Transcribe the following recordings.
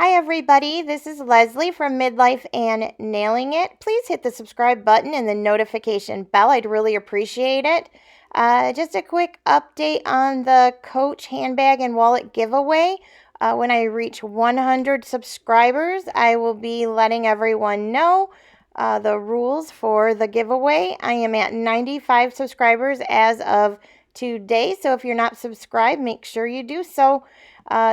Hi everybody, this is Leslie from Midlife and Nailing It. Please hit the subscribe button and the notification bell. I'd really appreciate it. Just a quick update on the Coach handbag and wallet giveaway. When I reach 100 subscribers, I will be letting everyone know the rules for the giveaway. I am at 95 subscribers as of today, so if you're not subscribed, make sure you do so.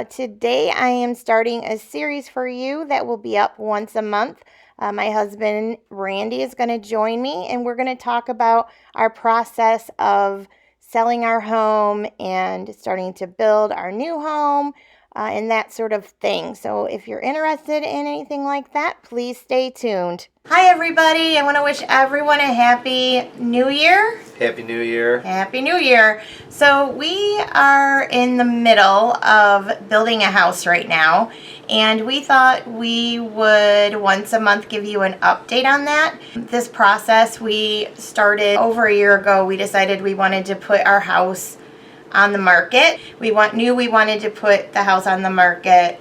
Today I am starting a series for you that will be up once a month. My husband Randy is going to join me, and we're going to talk about our process of selling our home and starting to build our new home and that sort of thing. So if you're interested in anything like that, please stay tuned. Hi everybody, I want to wish everyone a happy new year. Happy New Year. Happy New Year. So we are in the middle of building a house right now, and we thought we would once a month give you an update on that. This process we started over a year ago. We decided we wanted to put our house on the market. We wanted to put the house on the market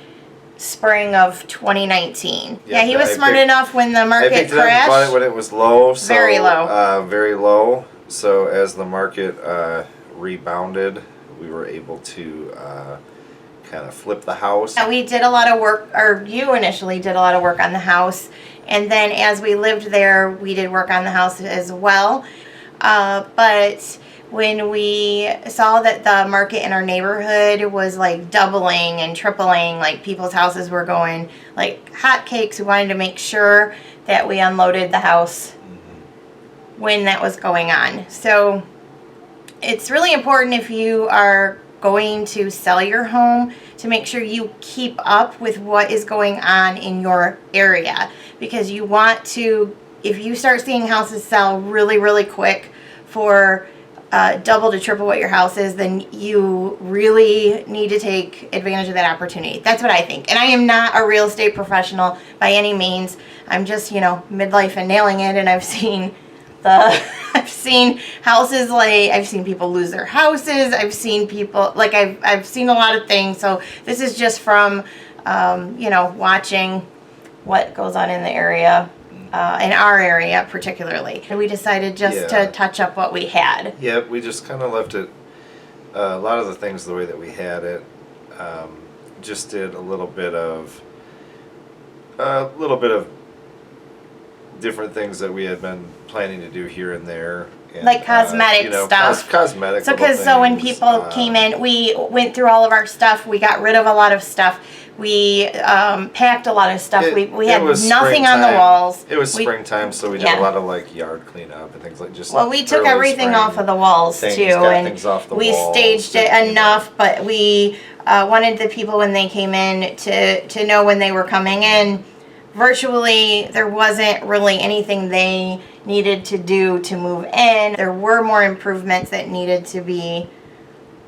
spring of 2019. Yeah, he was smart enough when the market crashed. I bought it when it was low. So, very low. Very low. So as the market rebounded, we were able to kind of flip the house. We did a lot of work, or you initially did a lot of work on the house, and then as we lived there, we did work on the house as well. But when we saw that the market in our neighborhood was like doubling and tripling, like people's houses were going like hotcakes, we wanted to make sure that we unloaded the house when that was going on. So it's really important, if you are going to sell your home, to make sure you keep up with what is going on in your area, because you want to, if you start seeing houses sell really, really quick for double to triple what your house is, then you really need to take advantage of that opportunity. That's what I think. And I am not a real estate professional by any means. I'm just, midlife and nailing it, and I've seen I've seen houses, like I've seen people lose their houses. I've seen people, like I've seen a lot of things. So this is just from watching what goes on in the area. In our area particularly. And we decided just to touch up what we had. Yeah, we just kind of left it, a lot of the things the way that we had it. Just did a little bit of different things that we had been planning to do here and there. And, like cosmetic stuff. Cosmetic. So when people came in, we went through all of our stuff. We got rid of a lot of stuff. We packed a lot of stuff. We had nothing on the walls. It was springtime, so we did a lot of like yard cleanup and things like just. Well, we took everything off of the walls too, and we staged it enough. But we wanted the people, when they came in, to know when they were coming in. Virtually, there wasn't really anything they needed to do to move in. There were more improvements that needed to be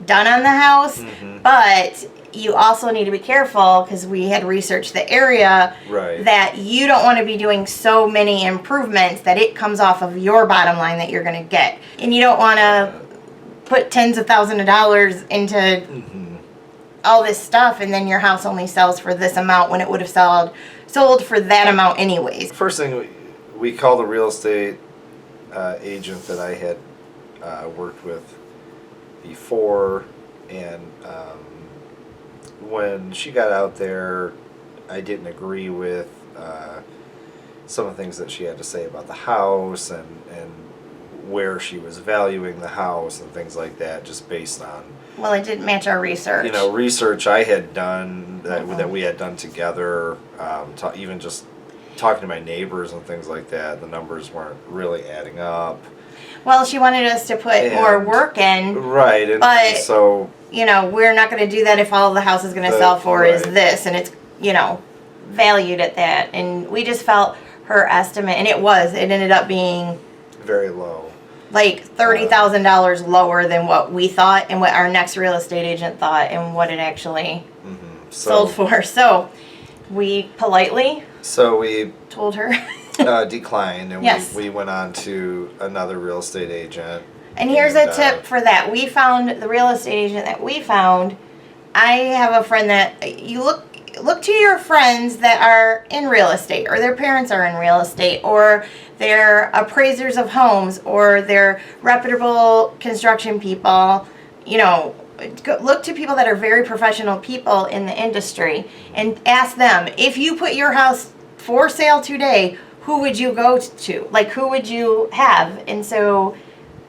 done on the house, but you also need to be careful, because we had researched the area, that you don't want to be doing so many improvements that it comes off of your bottom line that you're going to get. And you don't want to put tens of thousands of dollars into all this stuff, and then your house only sells for this amount when it would have sold for that amount anyways. First thing, we called the real estate agent that I had worked with before, and when she got out there, I didn't agree with some of the things that she had to say about the house and where she was valuing the house and things like that, just based on. Well, it didn't match our research. Research I had done that we had done together. Even just talking to my neighbors and things like that, the numbers weren't really adding up. Well, she wanted us to put more work in. Right, but so we're not going to do that if all the house is going to sell for is this, and it's valued at that. And we just felt her estimate, and it ended up being very low, like $30,000 lower than what we thought and what our next real estate agent thought and what it actually sold for. So we politely told her declined, and we went on to another real estate agent. And here's a tip for that. We found the real estate agent that we found. I have a friend that look to your friends that are in real estate, or their parents are in real estate, or they're appraisers of homes, or they're reputable construction people. You know, look to people that are very professional people in the industry and ask them, if you put your house for sale today, who would you go to? Like, who would you have? And so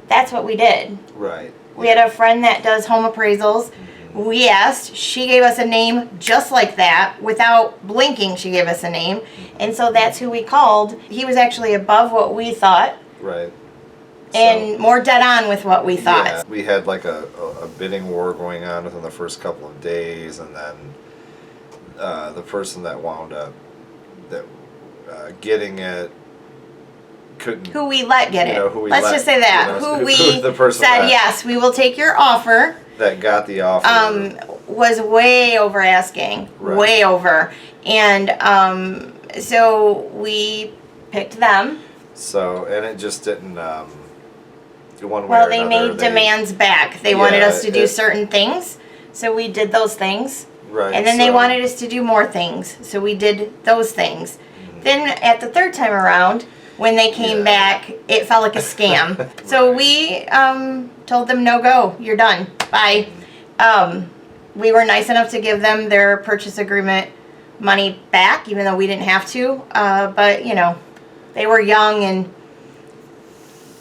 that's what we did. Right. We had a friend that does home appraisals. We asked, she gave us a name just like that. Without blinking, she gave us a name. And so that's who we called. He was actually above what we thought. Right. And more dead on with what we thought. Yeah, we had like a bidding war going on within the first couple of days, and then the person that wound up getting it couldn't. Who we let get it. Who we Let's let, just say that. Who we the person said, that, yes, we will take your offer. That got the offer. Was way over asking. Right. Way over. And so we picked them. So, and it just didn't, one way Well, or they another, made demands back. They wanted us to do it- certain things, so we did those things. Right. And then they so- wanted us to do more things, so we did those things. Then at the third time around, when they came Yeah. back, it felt like a scam. So we told them, no go, you're done, bye. We were nice enough to give them their purchase agreement money back, even though we didn't have to. But, you know, they were young and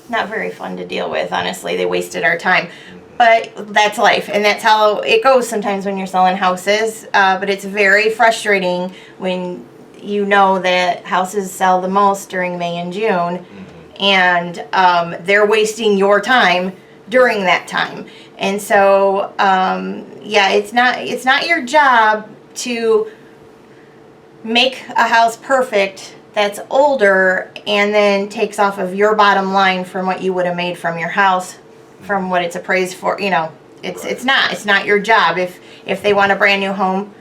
not very fun to deal with, honestly. They wasted our time. But that's life, and that's how it goes sometimes when you're selling houses. But it's very frustrating when you know that houses sell the most during May and June, and they're wasting your time during that time. And so, yeah, it's not your job to make a house perfect that's older and then takes off of your bottom line from what you would have made from your house, from what it's appraised for. You know, it's not your job. If they want a brand new home,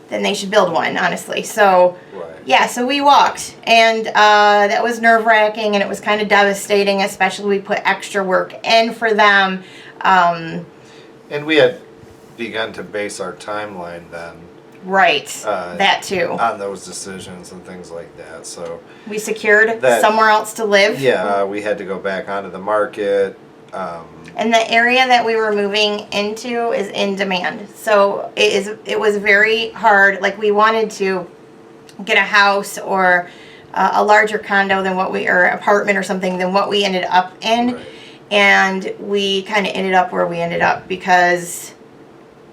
then they should build one, honestly. So Right. yeah, so we walked, and that was nerve-wracking, and it was kind of devastating, especially we put extra work in for them. And we had begun to base our timeline then Right, that too. on those decisions and things like that. So We secured that- somewhere else to live. yeah, we had to go back onto the market. And the area that we were moving into is in demand. So it was very hard. Like, we wanted to get a house or a larger condo than what or apartment or something than what we ended up in. Right. And we kind of ended up where we ended up because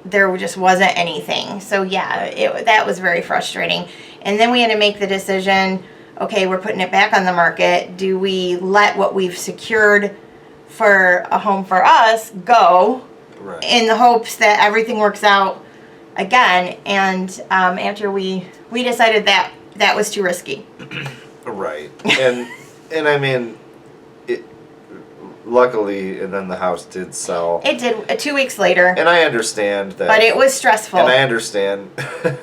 there just wasn't anything. So yeah, that was very frustrating. And then we had to make the decision, okay, we're putting it back on the market. Do we let what we've secured for a home for us go Right. in the hopes that everything works out again? And after we decided that was too risky. Right. And I mean, luckily, and then the house did sell. It did 2 weeks later, And I understand that. but it was stressful. And I understand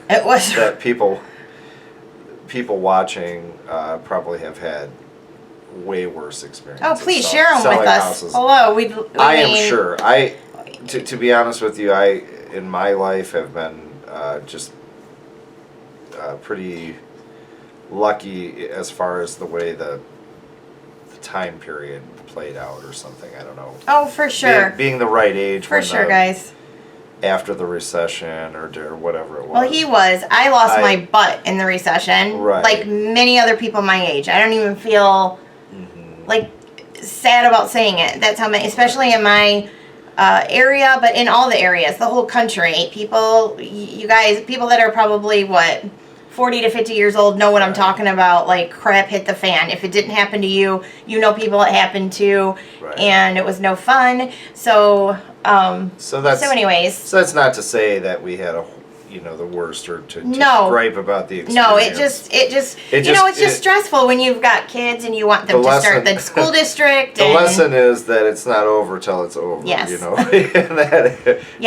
It was. that people watching probably have had way worse experiences. Oh, please share them selling with us. houses. Hello, I am sure. To be honest with you, I in my life have been just pretty lucky as far as the way the time period played out or something. I don't know. Oh, for sure. Being the right age. For sure, guys. After the recession or whatever it was. Well, he was. I lost my butt in the recession. Right. Like many other people my age. I don't even feel like sad about saying it. That's how many, especially in my area, but in all the areas, the whole country. People, you guys, people that are probably 40 to 50 years old know what I'm talking about. Like, crap hit the fan. If it didn't happen to you, you know people it happened to, Right. and it was no fun. So, So anyways. So that's not to say that we had the worst or to No. gripe about the experience. no, it just it's just stressful when you've got kids and you want them to start the school district. The lesson is that it's not over till it's over. Yes. That, Yeah.